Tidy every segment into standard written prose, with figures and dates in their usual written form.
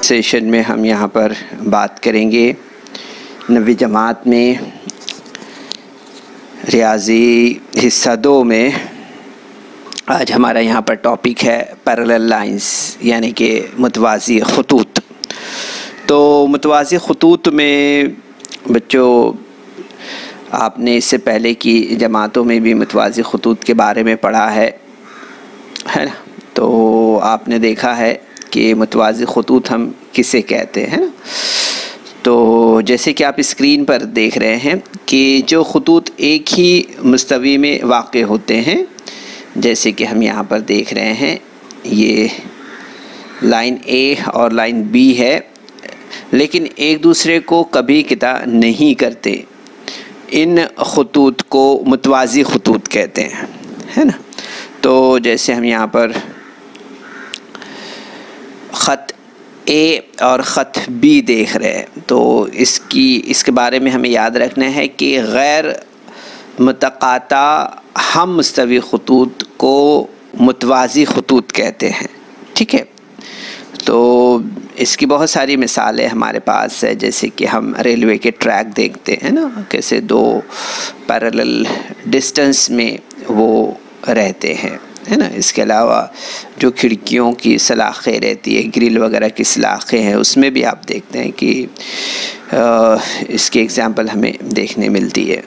Session में हम यहाँ पर बात करेंगे 9वीं जमात में रियाजी हिस्सा 2 में। आज हमारा यहाँ पर टॉपिक है पैरेलल लाइंस यानी कि मुतवाज़ी ख़ुतूत। तो मुतवाज़ी ख़ुतूत में बच्चों आपने इससे पहले की जमातों में भी मुतवाज़ी ख़ुतूत के बारे में पढ़ा है ना। तो आपने देखा है कि मुतवाज़ी ख़ुतूत हम किसे कहते हैं ना। तो जैसे कि आप स्क्रीन पर देख रहे हैं कि जो ख़ुतूत एक ही मुस्तवी में वाक़े होते हैं, जैसे कि हम यहाँ पर देख रहे हैं ये लाइन ए और लाइन बी है, लेकिन एक दूसरे को कभी किता नहीं करते। इन ख़ुतूत को मुतवाज़ी ख़ुतूत कहते हैं, है ना। तो जैसे हम यहाँ पर ख़त ए और ख़त बी देख रहे हैं, तो इसके बारे में हमें याद रखना है कि गैर मुतक़ाता हम मुस्तवी ख़ुतूत को मुतवाज़ी ख़ुतूत कहते हैं, ठीक है। तो इसकी बहुत सारी मिसालें हमारे पास है, जैसे कि हम रेलवे के ट्रैक देखते हैं ना, कैसे 2 पैरेलल डिस्टेंस में वो रहते हैं, है ना। इसके अलावा जो खिड़कियों की सलाखें रहती है, ग्रिल वगैरह की सलाखें हैं, उसमें भी आप देखते हैं कि इसकी एग्जांपल हमें देखने मिलती है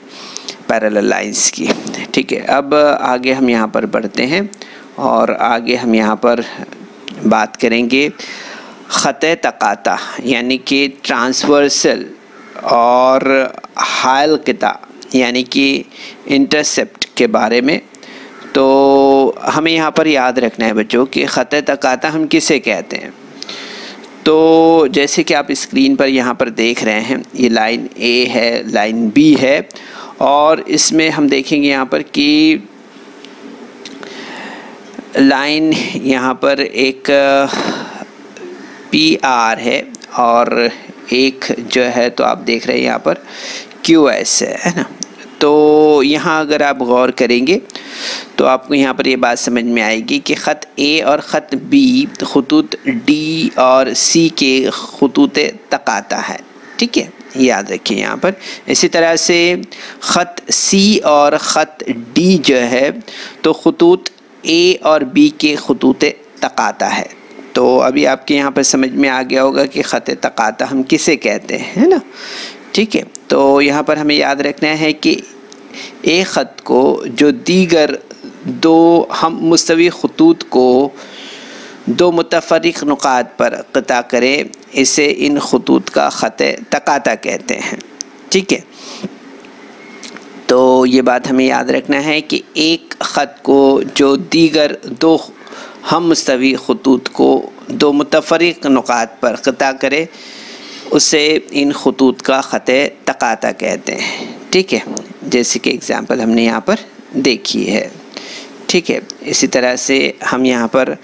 पैरेलल लाइंस की, ठीक है। अब आगे हम यहाँ पर बढ़ते हैं और आगे हम यहाँ पर बात करेंगे ख़त तक़ाता यानी कि ट्रांसवर्सल और हायल क़िता यानी कि इंटरसेप्ट के बारे में। तो हमें यहाँ पर याद रखना है बच्चों कि ख़त तक़ाता हम किसे कहते हैं। तो जैसे कि आप स्क्रीन पर यहाँ पर देख रहे हैं, ये लाइन ए है, लाइन बी है, और इसमें हम देखेंगे यहाँ पर कि लाइन यहाँ पर एक पी आर है और एक जो है तो आप देख रहे हैं यहाँ पर क्यू एस है ना। तो यहाँ अगर आप गौर करेंगे तो आपको यहाँ पर ये बात समझ में आएगी कि ख़त ए और ख़त बी ख़ुतूत डी और सी के ख़ुतूत तक़ाता है, ठीक है, याद रखिए यहाँ पर। इसी तरह से ख़त सी और ख़त डी जो है तो ख़ुतूत ए और बी के ख़ुतूत तक़ाता है। तो अभी आपके यहाँ पर समझ में आ गया होगा कि ख़त तक़ाता हम किसे कहते हैं, है ना, ठीक है। तो यहाँ पर हमें याद रखना है कि एक ख़त को जो दीगर 2 हम मुस्तवी ख़ुतूत को 2 मुतफ़र्रिक़ नुक़ात पर क़िता करे, इसे इन ख़ुतूत का ख़त तक़ाता कहते हैं, ठीक है। तो ये बात हमें याद रखना है कि एक ख़त को जो दीगर 2 हम मुस्तवी ख़ुतूत को 2 मुतफ़र्रिक़ नुक़ात पर क़िता करे, उसे इन ख़ुतूत का ख़त तक़ाता कहते हैं, ठीक है। जैसे कि एग्ज़ाम्पल हमने यहाँ पर देखी है, ठीक है। इसी तरह से हम यहाँ पर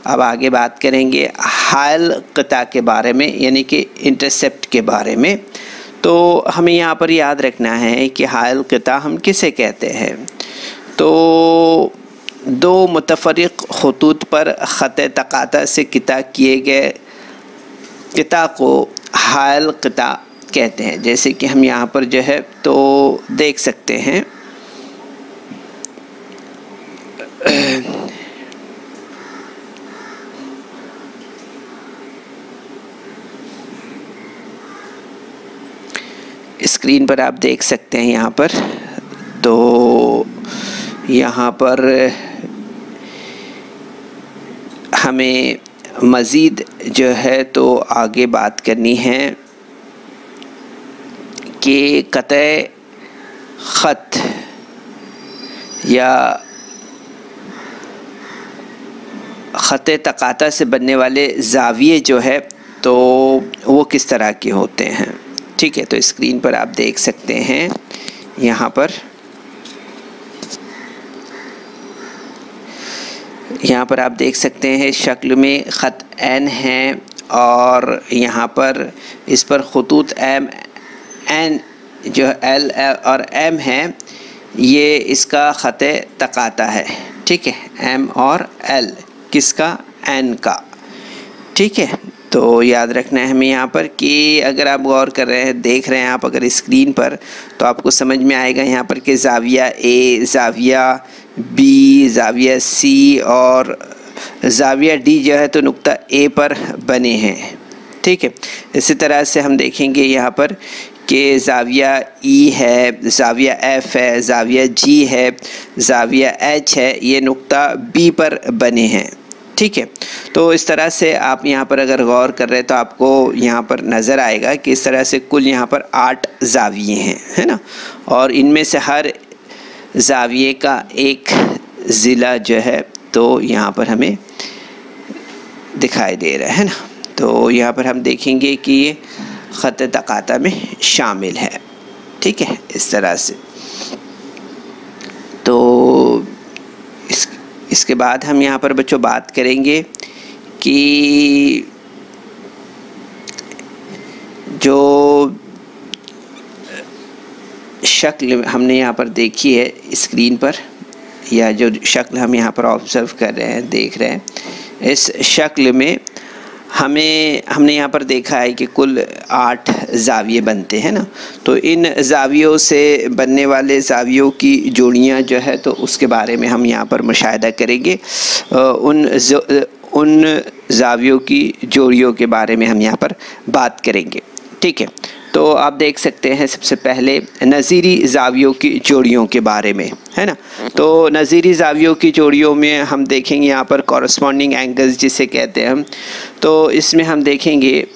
अब आगे बात करेंगे हायल क़िता के बारे में यानी कि इंटरसेप्ट के बारे में। तो हमें यहाँ पर याद रखना है कि हायल क़िता हम किसे कहते हैं। तो 2 मुतफ़र्रिक़ ख़ुतूत पर ख़त तक़ाता से क़िता किए गए क़िता को हायल क़िता कहते हैं। जैसे कि हम यहाँ पर जो है तो देख सकते हैं स्क्रीन पर आप देख सकते हैं यहाँ पर। तो यहाँ पर हमें मज़ीद जो है तो आगे बात करनी है कि क़तए ख़त या ख़त तक़ाता से बनने वाले ज़ाविये जो है तो वो किस तरह के होते हैं, ठीक है। तो स्क्रीन पर आप देख सकते हैं यहाँ पर आप देख सकते हैं शक्ल में ख़त एन है और यहाँ पर इस पर ख़ुतूत एम एन जो एल और एम है, ये इसका ख़त तक़ाता है, ठीक है। एम और एल किसका, एन का, ठीक है। तो याद रखना है हमें यहाँ पर कि अगर आप गौर कर रहे हैं, देख रहे हैं आप अगर स्क्रीन पर, तो आपको समझ में आएगा यहाँ पर कि ज़ाविया ए, ज़ाविया बी, ज़ाविया सी और ज़ाविया डी जो है तो नुक्ता ए पर बने हैं। ठीक है, इसी तरह से हम देखेंगे यहाँ पर कि ज़ाविया ई है, ज़ाविया एफ़ है, ज़ाविया जी है, ज़ाविया एच है, ये नुक्ता बी पर बने हैं। ठीक है, तो इस तरह से आप यहाँ पर अगर गौर कर रहे हैं तो आपको यहाँ पर नज़र आएगा कि इस तरह से कुल यहाँ पर 8 ज़ाविये हैं, है ना, और इनमें से हर ज़ाविये का एक ज़िला जो है तो यहाँ पर हमें दिखाई दे रहा है ना। तो यहाँ पर हम देखेंगे कि ये ख़त तकाता में शामिल है। ठीक है, इस तरह से। तो इसके बाद हम यहाँ पर बच्चों बात करेंगे कि जो शक्ल हमने यहाँ पर देखी है स्क्रीन पर, या जो शक्ल हम यहाँ पर ऑब्ज़र्व कर रहे हैं, देख रहे हैं, इस शक्ल में हमने यहाँ पर देखा है कि कुल 8 ज़ाविये बनते हैं ना। तो इन ज़ावियों से बनने वाले ज़ावियों की जोड़ियाँ जो है तो उसके बारे में हम यहाँ पर मुशाहिदा करेंगे। उन ज़ावियों की जोड़ियों के बारे में हम यहाँ पर बात करेंगे। ठीक है, तो आप देख सकते हैं सबसे पहले नज़ीरी ज़ावियों की जोड़ियों के बारे में, है ना। तो नज़ीरी ज़ावियों की जोड़ियों में हम देखेंगे यहाँ पर कॉरस्पॉन्डिंग एंगल्स जिसे कहते हैं हम। तो इसमें हम देखेंगे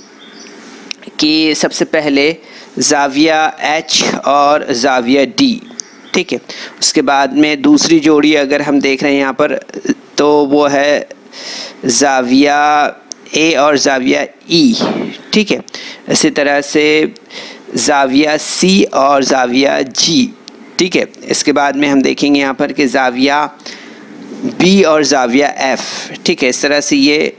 कि सबसे पहले ज़ाविया एच और ज़ाविया डी। ठीक है, उसके बाद में दूसरी जोड़ी अगर हम देख रहे हैं यहाँ पर तो वो है ज़ाविया ए और ज़ाविया ई। ठीक है, इसी तरह से ज़ाविया सी और ज़ाविया जी। ठीक है, इसके बाद में हम देखेंगे यहाँ पर कि ज़ाविया बी और ज़ाविया एफ़। ठीक है, इस तरह से ये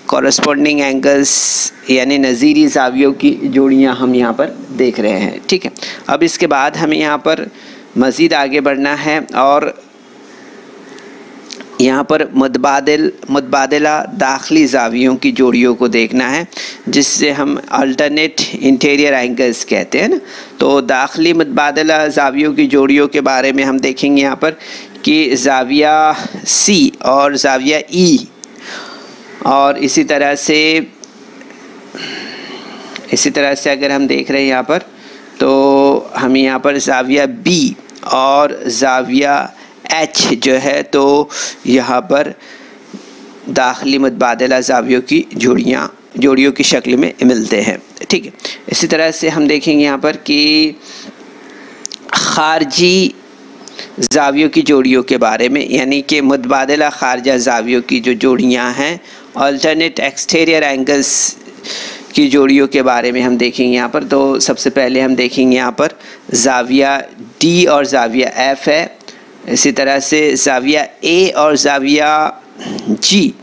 कॉरस्पॉन्डिंग एंगल्स यानी नज़ीरी ज़ावियों की जोड़ियाँ हम यहाँ पर देख रहे हैं। ठीक है, अब इसके बाद हमें यहाँ पर मज़ीद आगे बढ़ना है और यहाँ पर मुतबादिला दाखिली ज़ावियों की जोड़ियों को देखना है, जिससे हम अल्टरनेट इंटीरियर एंगल्स कहते हैं ना। तो दाखिली मुतबादिला ज़ावियों की जोड़ियों के बारे में हम देखेंगे यहाँ पर कि ज़ाविया सी और ज़ाविया ई, और इसी तरह से अगर हम देख रहे हैं यहाँ पर तो हम यहाँ पर ज़ाविया बी और ज़ाविया एच जो है तो यहाँ पर दाखिली मुतबादिला ज़ावियों की जोड़ियों की शक्ल में मिलते हैं। ठीक है, इसी तरह से हम देखेंगे यहाँ पर कि ख़ारजी ज़ावियों की जोड़ियों के बारे में, यानी कि मुतबादिला ख़ारजा ज़ावियों की जो जोड़ियाँ हैं, अल्टरनेट एक्सटीरियर एंगल्स की जोड़ियों के बारे में हम देखेंगे यहाँ पर। तो सबसे पहले हम देखेंगे यहाँ पर ज़ाविया डी और ज़ाविया एफ़ है। इसी तरह से ज़ाविया ए और ज़ाविया जी,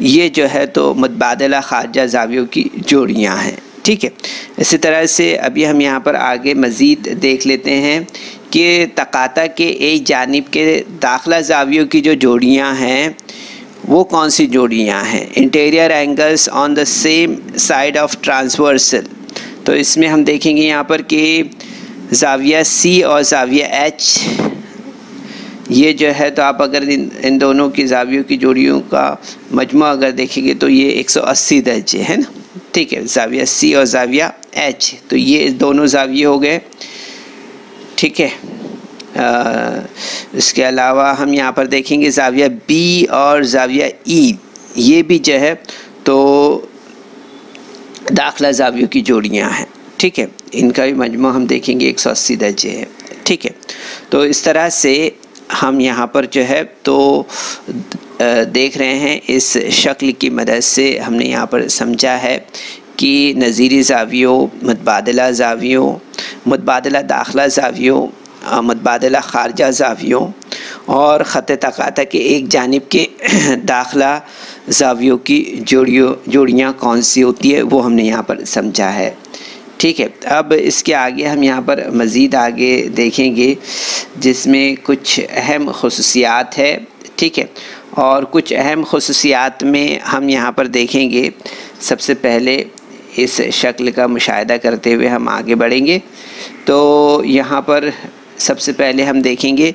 ये जो है तो मुतबादिला ख़ारजा ज़ावियों की जोड़ियाँ हैं। ठीक है, इसी तरह से अभी हम यहाँ पर आगे मज़ीद देख लेते हैं कि तकाता के एक जानिब के दाखिला ज़ावियों की जो जोड़ियाँ हैं वो कौन सी जोड़ियाँ हैं। Interior angles on the same side of transversal. तो इसमें हम देखेंगे यहाँ पर कि ज़ाविया सी और ज़ाविया एच, ये जो है तो आप अगर इन दोनों की ज़ावियों की जोड़ियों का मजमू अगर देखेंगे तो ये 180 दर्जे है ना। ठीक है, ज़ाविया सी और ज़ाविया एच, तो ये दोनों ज़ाविये हो गए। ठीक है, इसके अलावा हम यहाँ पर देखेंगे ज़ाविया बी और ज़ाविया ई, ये भी जो है तो दाखिला ज़ावियों की जोड़ियाँ हैं। ठीक है, इनका भी मजमू हम देखेंगे 180 दर्जे है। ठीक है, तो इस तरह से हम यहाँ पर जो है तो देख रहे हैं, इस शक्ल की मदद से हमने यहाँ पर समझा है कि नज़ीरी ज़ावियों, मुतबादिला ज़ावियों, मुतबादिला दाखिला ज़ावियों, मुतबादिला ख़ारजा ज़ावियों और ख़त तकाता के एक जानिब के दाखिला ज़ावियों की जोड़ियाँ कौन सी होती है वो हमने यहाँ पर समझा है। ठीक है, अब इसके आगे हम यहाँ पर मज़ीद आगे देखेंगे जिसमें कुछ अहम ख़ुसूसियात है। ठीक है, और कुछ अहम ख़ुसूसियात में हम यहाँ पर देखेंगे सबसे पहले इस शक्ल का मुशाहिदा करते हुए हम आगे बढ़ेंगे। तो यहाँ पर सबसे पहले हम देखेंगे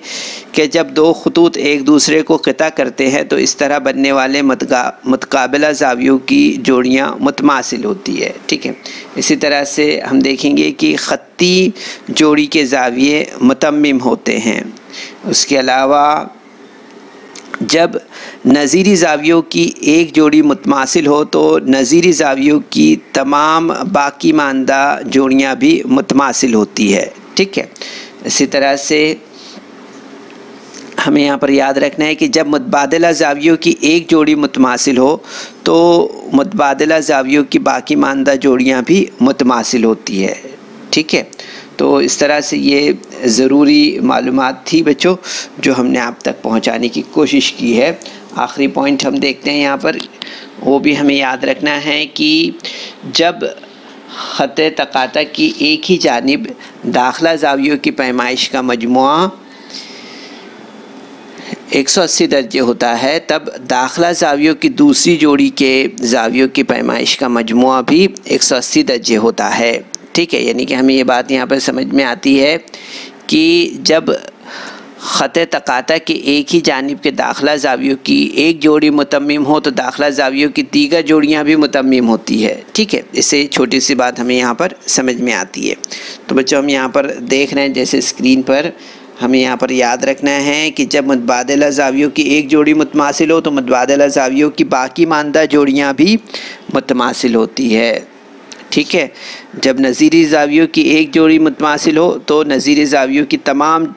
कि जब दो खतूत एक दूसरे को क़िता करते हैं तो इस तरह बनने वाले मुतकाबिला ज़ावियों की जोड़ियाँ मुतमासिल होती है। ठीक है, इसी तरह से हम देखेंगे कि ख़त्ती जोड़ी के ज़ाविये मुतम्मिम होते हैं। उसके अलावा जब नज़ीरी ज़ावियों की एक जोड़ी मुतमासिल हो तो नज़ीरी ज़ावियों की तमाम बाकी मानदा जोड़ियाँ भी मुतमासिल होती है। ठीक है, इसी तरह से हमें यहाँ पर याद रखना है कि जब मुतबादिला ज़ावियों की एक जोड़ी मुतमासिल हो तो मुतबादिला ज़ावियों की बाकी मानदा जोड़ियाँ भी मुतमासिल होती है। ठीक है, तो इस तरह से ये ज़रूरी मालूमात थी बच्चों जो हमने आप तक पहुँचाने की कोशिश की है। आखिरी पॉइंट हम देखते हैं यहाँ पर, वो भी हमें याद रखना है कि जब ख़त तकाता की एक ही जानिब दाखिला ज़ावियों की पैमाइश का मजमुआ 180 दर्जे होता है तब दाखिला ज़ावियों की दूसरी जोड़ी के ज़ावियों की पैमाइश का मजमुआ भी 180 दर्जे होता है। ठीक है, यानी कि हमें ये बात यहाँ पर समझ में आती है कि जब ख़त तकाता के एक ही जानिब के दाखिला ज़ावियों की एक जोड़ी मुतम्मिम हो तो दाखिला ज़ावियों की दीगर जोड़ियाँ भी मुतम्मिम होती है। ठीक है, इससे छोटी सी बात हमें यहाँ पर समझ में आती है। तो बच्चों हम यहाँ पर देख रहे हैं जैसे स्क्रीन पर, हमें यहाँ पर याद रखना है कि जब मुतबादिला ज़ावियों की एक जोड़ी मुतमासिल हो तो मुतबादिला ज़ावियों की बाकी मानदा जोड़ियाँ भी मुतमासिल होती है। ठीक है, जब नज़ीरी ज़ावियों की एक जोड़ी मुतमासिल हो तो नज़ीरी ज़ावियों की तमाम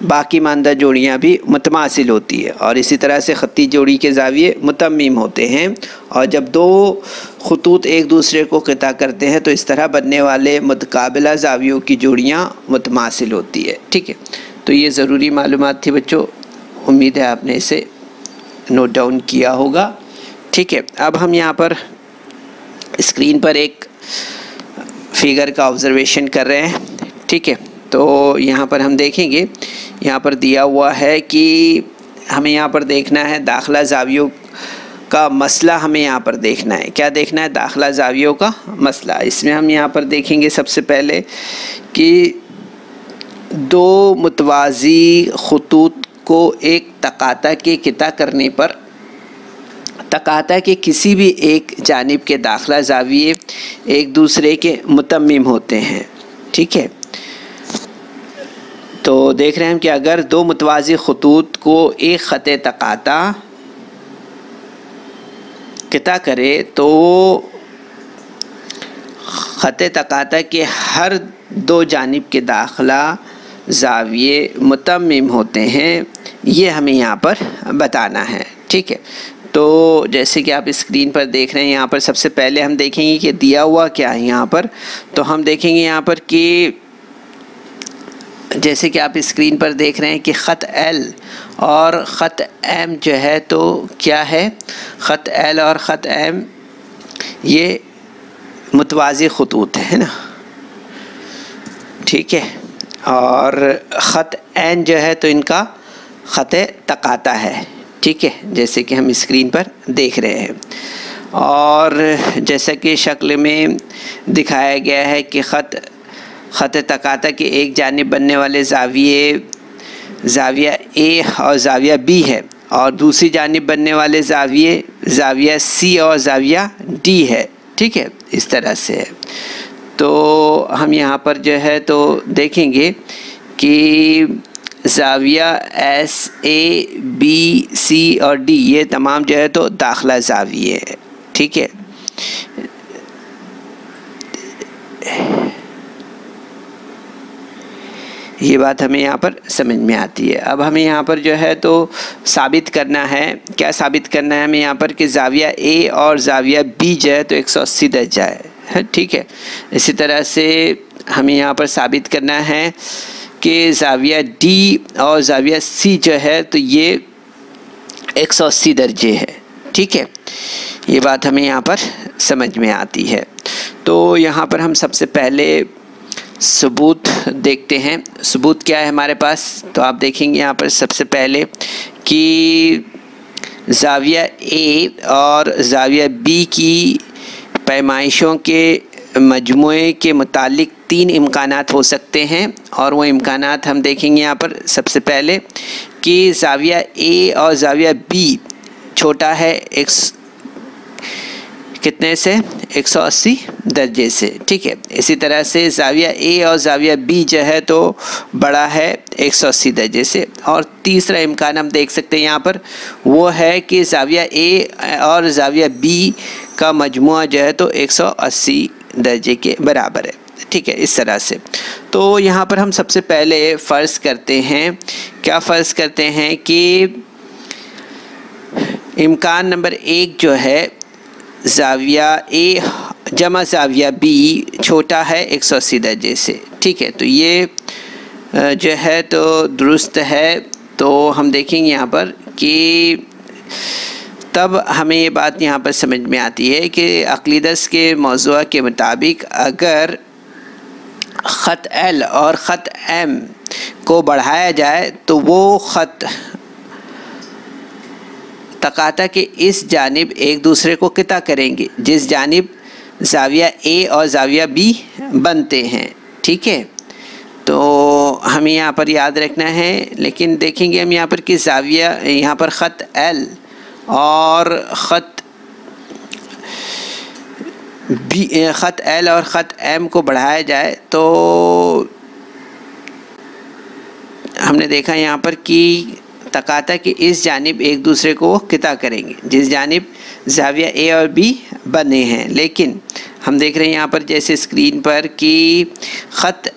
बाकी मानदा जोड़ियाँ भी मुतमासिल होती है और इसी तरह से ख़त्ती जोड़ी के ज़ाविये मुतम्मिम होते हैं। और जब दो खतूत एक दूसरे को क़िता करते हैं तो इस तरह बनने वाले मुतकाबिला ज़ावियों की जोड़ियाँ मुतमासिल होती है। ठीक है, तो ये ज़रूरी मालूमात थी बच्चों, उम्मीद है आपने इसे नोट डाउन किया होगा। ठीक है, अब हम यहाँ पर स्क्रीन पर एक फिगर का ऑब्ज़र्वेशन कर रहे हैं। ठीक है, तो यहाँ पर हम देखेंगे, यहाँ पर दिया हुआ है कि हमें यहाँ पर देखना है दाखिला ज़ावियों का मसला, हमें यहाँ पर देखना है। क्या देखना है? दाखिला ज़ावियों का मसला। इसमें हम यहाँ पर देखेंगे सबसे पहले कि दो मुतवाज़ी खतूत को एक तकाता के क़िता करने पर तकाता के किसी भी एक जानिब के दाखिला ज़ाविये एक दूसरे के मुतम्मिम होते हैं। ठीक है, तो देख रहे हैं हम कि अगर दो मुतवाज़ी खतूत को एक ख़त तकाता क़िता करे तो ख़त तकाता के हर दो जानिब के दाखिला ज़ाविये मुतम्मिम होते हैं, ये हमें यहाँ पर बताना है। ठीक है, तो जैसे कि आप स्क्रीन पर देख रहे हैं, यहाँ पर सबसे पहले हम देखेंगे कि दिया हुआ क्या है यहाँ पर। तो हम देखेंगे यहाँ पर कि जैसे कि आप स्क्रीन पर देख रहे हैं कि ख़त एल और ख़त एम जो है तो क्या है, ख़त एल और ख़त एम ये मुतवाज़ी खतूत है ना। ठीक है, और ख़त एन जो है तो इनका ख़त तकाता है। ठीक है, जैसे कि हम स्क्रीन पर देख रहे हैं और जैसा कि शक्ल में दिखाया गया है कि ख़त तकाता के एक जानिब बनने वाले ज़ाविया ए और ज़ाविया बी है और दूसरी जानिब बनने वाले ज़ाविया सी और ज़ाविया डी है। ठीक है, इस तरह से है। तो हम यहाँ पर जो है तो देखेंगे कि ज़ाविया एस ए बी सी और डी ये तमाम जो है तो दाखिला ज़ाविये है। ठीक है, ये बात हमें यहाँ पर समझ में आती है। अब हमें यहाँ पर जो है तो साबित करना है, क्या साबित करना है हमें यहाँ पर कि ज़ाविया ए और ज़ाविया बी जो है तो 180 दर्जा है। ठीक है, इसी तरह से हमें यहाँ पर साबित करना है कि ज़ाविया डी और ज़ाविया सी जो है तो ये 180 दर्जे है। ठीक है, ये बात हमें यहाँ पर समझ में आती है। तो यहाँ पर हम सबसे पहले सबूत देखते हैं। सबूत क्या है हमारे पास, तो आप देखेंगे यहाँ पर सबसे पहले कि ज़ाविया ए और ज़ाविया बी की पैमाइशों के मजमूए के मुतालिक 3 इम्कानात हो सकते हैं, और वो इम्कानात हम देखेंगे यहाँ पर। सबसे पहले कि ज़ाविया ए और ज़ाविया बी छोटा है कितने से 180 दर्जे से, ठीक है। इसी तरह से ज़ाविया ए और ज़ाविया बी जो है तो बड़ा है 180 दर्जे से। और तीसरा इम्कान हम देख सकते हैं यहाँ पर, वो है कि ज़ाविया ए और ज़ाविया बी का मजमुआ जो है तो 180 दर्जे के बराबर है, ठीक है। इस तरह से तो यहाँ पर हम सबसे पहले फ़र्ज़ करते हैं, क्या फ़र्ज़ करते हैं कि इम्कान नंबर 1 जो है ज़ाविया ए जमा ज़ाविया बी छोटा है 180 दर्जे से, ठीक है। तो ये जो है तो दुरुस्त है। तो हम देखेंगे यहाँ पर कि तब हमें ये बात यहाँ पर समझ में आती है कि अक़ली दर्स के मौज़ूआ के मुताबिक अगर ख़त एल और ख़त एम को बढ़ाया जाए तो वो ख़त तकाता के इस जानिब एक दूसरे को किता करेंगे जिस जानिब ज़ाविया ए और ज़ाविया बी बनते हैं, ठीक है। तो हमें यहाँ पर याद रखना है, लेकिन देखेंगे हम यहाँ पर कि ज़ाविया यहाँ पर ख़त एल और ख़त बी, ख़त एल और ख़त एम को बढ़ाया जाए तो हमने देखा यहाँ पर कि तकाता के इस जानिब एक दूसरे को किता करेंगे जिस जानिब ज़ाविया ए और बी बने हैं। लेकिन हम देख रहे हैं यहाँ पर जैसे स्क्रीन पर कि ख़त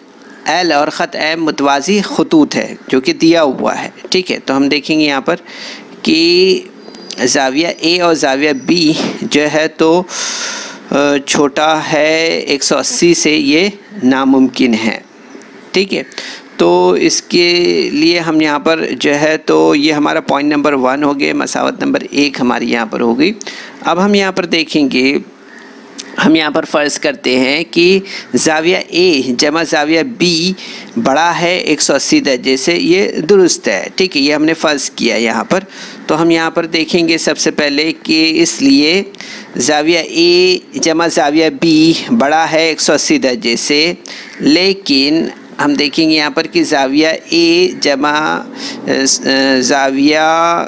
एल और ख़त एम मुतवाज़ी खतूत है जो कि दिया हुआ है, ठीक है। तो हम देखेंगे यहाँ पर कि ज़ाविया ए और ज़ाविया बी जो है तो छोटा है 180 से, ये नामुमकिन है, ठीक है। तो इसके लिए हम यहाँ पर जो है तो ये हमारा पॉइंट नंबर 1 हो गया, मसावत नंबर 1 हमारी यहाँ पर हो गई। अब हम यहाँ पर देखेंगे, हम यहाँ पर फ़र्ज़ करते हैं कि ज़ाविया ए जमा ज़ाविया बी बड़ा है 180 दर्जे से, ये दुरुस्त है, ठीक है। ये हमने फ़र्ज़ किया यहाँ पर। तो हम यहाँ पर देखेंगे सबसे पहले कि इसलिए ज़ाविया ए जमा ज़ाविया बी बड़ा है 180 दर्जे से, लेकिन हम देखेंगे यहाँ पर कि ज़ाविया ए जमा ज़ाविया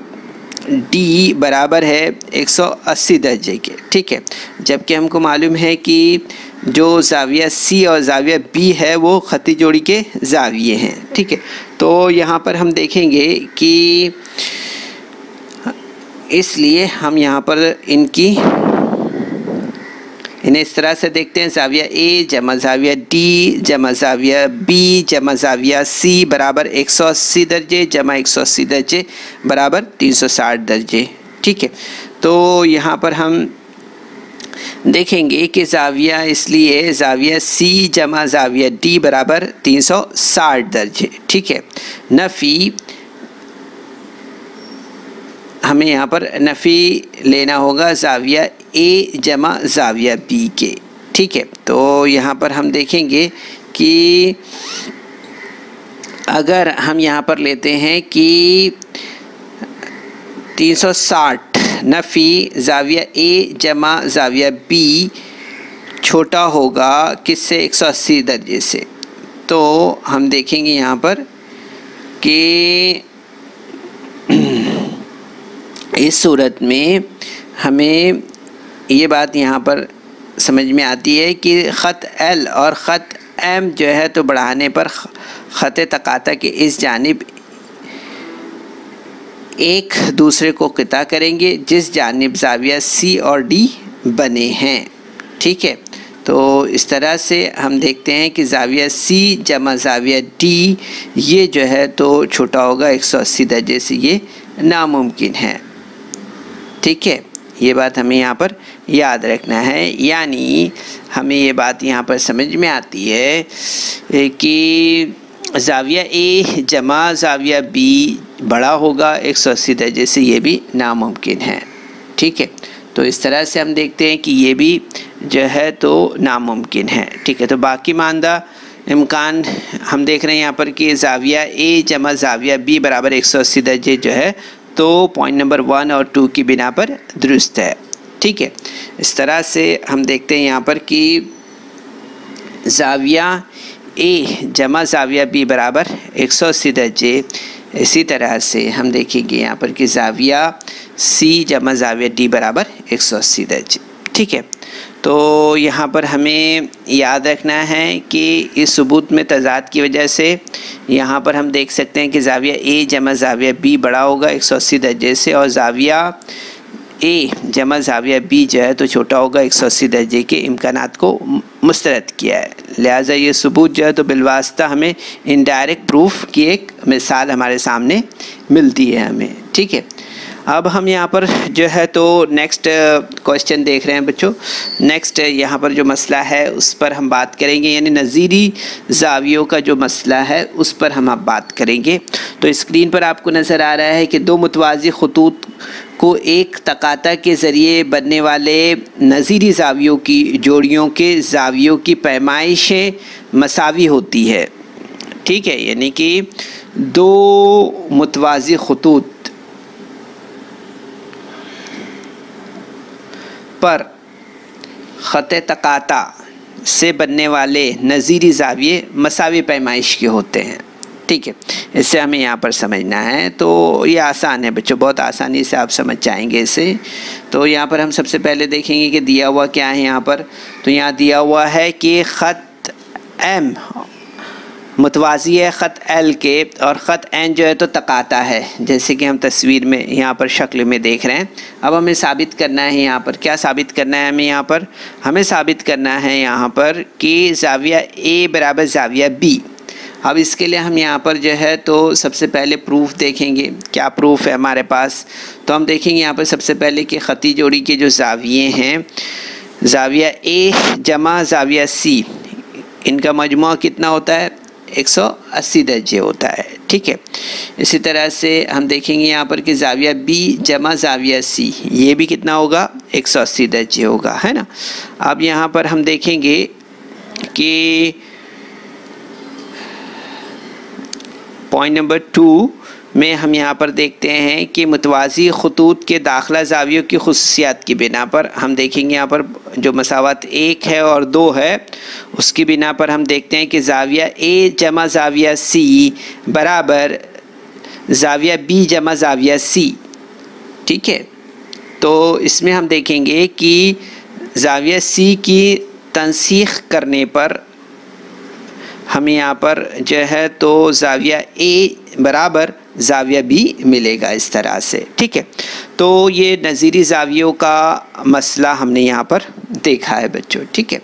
डी बराबर है 180 दर्जे के, ठीक है। जबकि हमको मालूम है कि जो ज़ाविया सी और ज़ाविया बी है वो ख़ती जोड़ी के ज़ाविये हैं, ठीक है। तो यहाँ पर हम देखेंगे कि इसलिए हम यहाँ पर इन्हें इस तरह से देखते हैं, ज़ाविया ए जमा ज़ाविया डी जमा ज़ाविया बी जमा ज़ाविया सी बराबर 180 दर्जे जमा 180 दर्जे बराबर 360 दर्जे, ठीक है। तो यहाँ पर हम देखेंगे कि ज़ाविया, इसलिए ज़ाविया सी जमा ज़ाविया डी बराबर 360 दर्जे, ठीक है। नफ़ी हमें यहाँ पर नफ़ी लेना होगा ज़ाविया ए जमा ज़ाविया बी के, ठीक है। तो यहाँ पर हम देखेंगे कि अगर हम यहाँ पर लेते हैं कि 360 नफ़ी ज़ाविया ए जमा ज़ाविया बी छोटा होगा किससे 180 दर्जे से, तो हम देखेंगे यहाँ पर कि इस सूरत में हमें ये बात यहाँ पर समझ में आती है कि ख़त एल और ख़त एम जो है तो बढ़ाने पर ख़त तकाता के इस जानिब एक दूसरे को किता करेंगे जिस जानिब ज़ाविया सी और डी बने हैं, ठीक है। तो इस तरह से हम देखते हैं कि ज़ाविया सी जमा ज़ाविया डी ये जो है तो छोटा होगा 180 दर्जे से, ये नामुमकिन है, ठीक है। ये बात हमें यहाँ पर याद रखना है। यानी हमें ये बात यहाँ पर समझ में आती है कि ज़ाविया ए जमा ज़ाविया बी बड़ा होगा 180 दर्जे से, ये भी नामुमकिन है, ठीक है। तो इस तरह से हम देखते हैं कि ये भी जो है तो नामुमकिन है, ठीक है। तो बाकी मानदा इम्कान हम देख रहे हैं यहाँ पर कि ज़ाविया ए जमा ज़ाविया बी बराबर 180 दर्जे जो है तो पॉइंट नंबर 1 और 2 की बिना पर दुरुस्त है। ठीक है। इस तरह से हम देखते हैं यहाँ पर कि ज़ाविया ए जमा ज़ाविया बी बराबर 180 दर्जे। इसी तरह से हम देखेंगे यहाँ पर कि ज़ाविया सी जमा ज़ाविया डी बराबर 180 दर्जे, ठीक है। तो यहाँ पर हमें याद रखना है कि इस सबूत में तज़ाद की वजह से यहाँ पर हम देख सकते हैं कि ज़ाविया ए जमा ज़ाविया बी बड़ा होगा 180 दर्जे से, और ज़ाविया ए जमा ज़ाविया बी जो है तो छोटा होगा 180 दर्जे के इम्कानात को मुस्तरद किया है। लिहाजा ये सबूत जो है तो बिलवास्ता हमें इनडायरेक्ट प्रूफ की एक मिसाल हमारे सामने मिलती है हमें, ठीक है। अब हम यहाँ पर जो है तो नेक्स्ट क्वेश्चन देख रहे हैं बच्चों। नेक्स्ट यहाँ पर जो मसला है उस पर हम बात करेंगे, यानी नज़ीरी ज़ावियों का जो मसला है उस पर हम अब बात करेंगे। तो स्क्रीन पर आपको नज़र आ रहा है कि दो मुतवाज़ी खतूत को एक तकाता के ज़रिए बनने वाले नज़ीरी ज़ावियों की जोड़ियों के ज़ावियों की पैमाइशें मसावी होती है, ठीक है। यानी कि दो मुतवाज़ी खतूत पर ख़त तकाता से बनने वाले नज़ीरी ज़ाविये मसावी पैमाइश के होते हैं, ठीक है। इससे हमें यहाँ पर समझना है। तो ये आसान है बच्चों, बहुत आसानी से आप समझ जाएंगे इसे। तो यहाँ पर हम सबसे पहले देखेंगे कि दिया हुआ क्या है यहाँ पर। तो यहाँ दिया हुआ है कि ख़त एम मुतवाज़ी है ख़त एल के, और ख़त एन जो है तो तकाता है, जैसे कि हम तस्वीर में यहाँ पर शक्ल में देख रहे हैं। अब हमें साबित करना है यहाँ पर, क्या साबित करना है हमें यहाँ पर? हमें साबित करना है यहाँ पर कि ज़ाविया ए बराबर ज़ाविया बी। अब इसके लिए हम यहाँ पर जो है तो सबसे पहले प्रूफ देखेंगे, क्या प्रूफ है हमारे पास। तो हम देखेंगे यहाँ पर सबसे पहले कि ख़ती जोड़ी के जो ज़ाविये हैं, ज़ाविया ए जमा ज़ाविया सी, इनका मजमूआ कितना होता है? 180 दर्जे होता है, ठीक है। इसी तरह से हम देखेंगे यहाँ पर कि ज़ाविया बी जमा ज़ाविया सी, ये भी कितना होगा? 180 दर्जे होगा, है ना। अब यहाँ पर हम देखेंगे कि पॉइंट नंबर 2 में हम यहाँ पर देखते हैं कि मुतवाज़ी खतूत के दाखिला ज़ावियों की खुसूसियात की बिना पर हम देखेंगे यहाँ पर जो मसावत 1 है और 2 है उसकी बिना पर हम देखते हैं कि ज़ाविया ए जमा ज़ाविया सी बराबर ज़ाविया बी जमा ज़ाविया सी, ठीक है। तो इसमें हम देखेंगे कि ज़ाविया सी की तंसीख करने पर हमें यहाँ पर जो है तो ज़ाविया ए बराबर ज़ाविया बी मिलेगा, इस तरह से, ठीक है। तो ये नज़ीरी ज़ावियों का मसला हमने यहाँ पर देखा है बच्चों, ठीक है।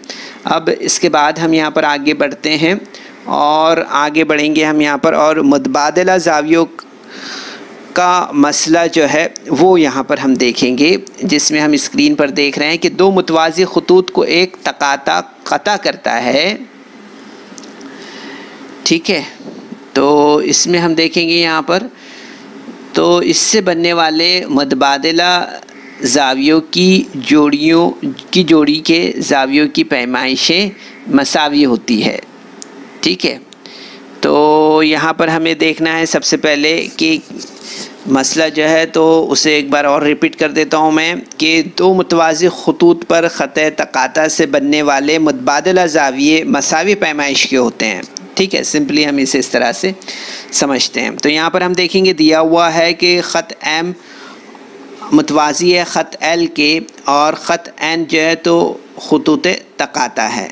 अब इसके बाद हम यहाँ पर आगे बढ़ते हैं और आगे बढ़ेंगे हम यहाँ पर, और मुतबादला ज़ावियों का मसला जो है वो यहाँ पर हम देखेंगे, जिसमें हम स्क्रीन पर देख रहे हैं कि दो मुतवाज़ी खतूत को एक तकाता क़ता करता है, ठीक है। तो इसमें हम देखेंगे यहाँ पर, तो इससे बनने वाले मुतबादला ज़ावियों की जोड़ी के ज़ावियों की पैमाइशें मसावी होती है, ठीक है। तो यहाँ पर हमें देखना है सबसे पहले कि मसला जो है तो उसे एक बार और रिपीट कर देता हूँ मैं, कि दो मुतवाज़ी खतूत पर ख़त तकाता से बनने वाले मुतबादला ज़ाविये मसावी पैमाइश के होते हैं, ठीक है। सिंपली हम इसे इस तरह से समझते हैं। तो यहाँ पर हम देखेंगे दिया हुआ है कि ख़त एम मुतवाज़ी है ख़त एल के, और ख़त एन जो है तो खतूत तकाता है,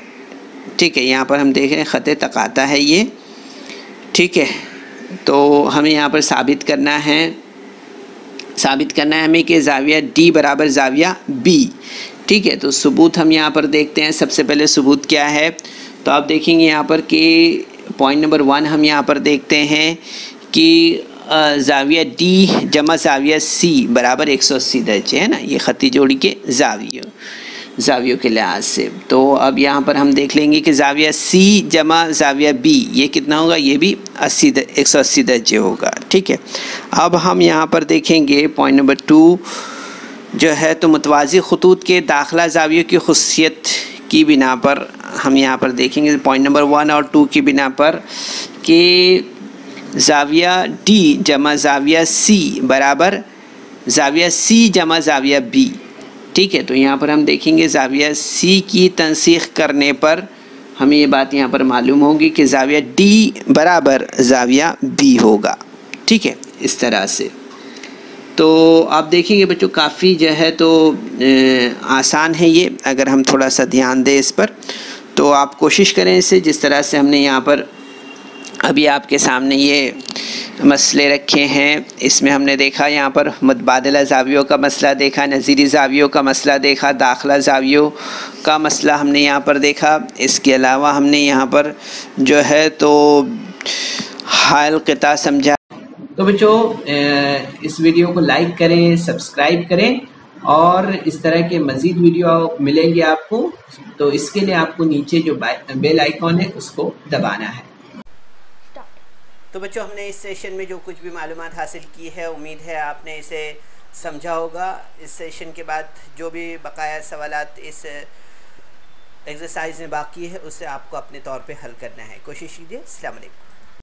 ठीक है। यहाँ पर हम देख रहे हैं ख़त तकाता है ये, ठीक है। तो हमें यहाँ पर साबित करना है हमें कि ज़ाविया डी बराबर ज़ाविया बी, ठीक है। तो सबूत हम यहाँ पर देखते हैं। सबसे पहले सबूत क्या है, तो आप देखेंगे यहाँ पर कि पॉइंट नंबर 1 हम यहाँ पर देखते हैं कि ज़ाविया डी जमा ज़ाविया सी बराबर 180 दर्जे, है ना। ये ख़ती जोड़ी के ज़ावियों के लिहाज से। तो अब यहाँ पर हम देख लेंगे कि ज़ाविया सी जमा ज़ाविया बी ये कितना होगा? ये भी 180 दर्जे होगा, ठीक है। अब हम यहाँ पर देखेंगे पॉइंट नंबर 2 जो है तो मुतवाज़ी खतूत के दाखिला ज़ावियों की खुसूसियत की बिना पर हम यहाँ पर देखेंगे पॉइंट नंबर 1 और 2 की बिना पर कि ज़ाविया डी जमा ज़ाविया सी बराबर ज़ाविया सी जमा ज़ाविया बी, ठीक है, तो यहाँ पर हम देखेंगे ज़ाविया सी की तंसीख करने पर हमें ये बात यहाँ पर मालूम होगी कि ज़ाविया डी बराबर ज़ाविया बी होगा। ठीक है, इस तरह से। तो आप देखेंगे बच्चों काफ़ी जो है तो आसान है ये, अगर हम थोड़ा सा ध्यान दें इस पर। तो आप कोशिश करें इसे, जिस तरह से हमने यहाँ पर अभी आपके सामने ये मसले रखे हैं, इसमें हमने देखा यहाँ पर मुतबादला ज़ावियों का मसला देखा, नज़ीरी ज़ावियों का मसला देखा, दाखिला ज़ावियों का मसला हमने यहाँ पर देखा। इसके अलावा हमने यहाँ पर जो है तो हाल क़िता समझा। तो बच्चों इस वीडियो को लाइक करें, सब्सक्राइब करें और इस तरह के मज़ीद वीडियो मिलेंगे आपको। तो इसके लिए आपको नीचे जो बेल आइकॉन है उसको दबाना है। तो बच्चों हमने इस सेशन में जो कुछ भी मालूमात हासिल की है, उम्मीद है आपने इसे समझा होगा। इस सेशन के बाद जो भी बकाया सवालात इस एक्सरसाइज में बाकी है उसे आपको अपने तौर पे हल करना है। कोशिश कीजिए। अस्सलाम वालेकुम।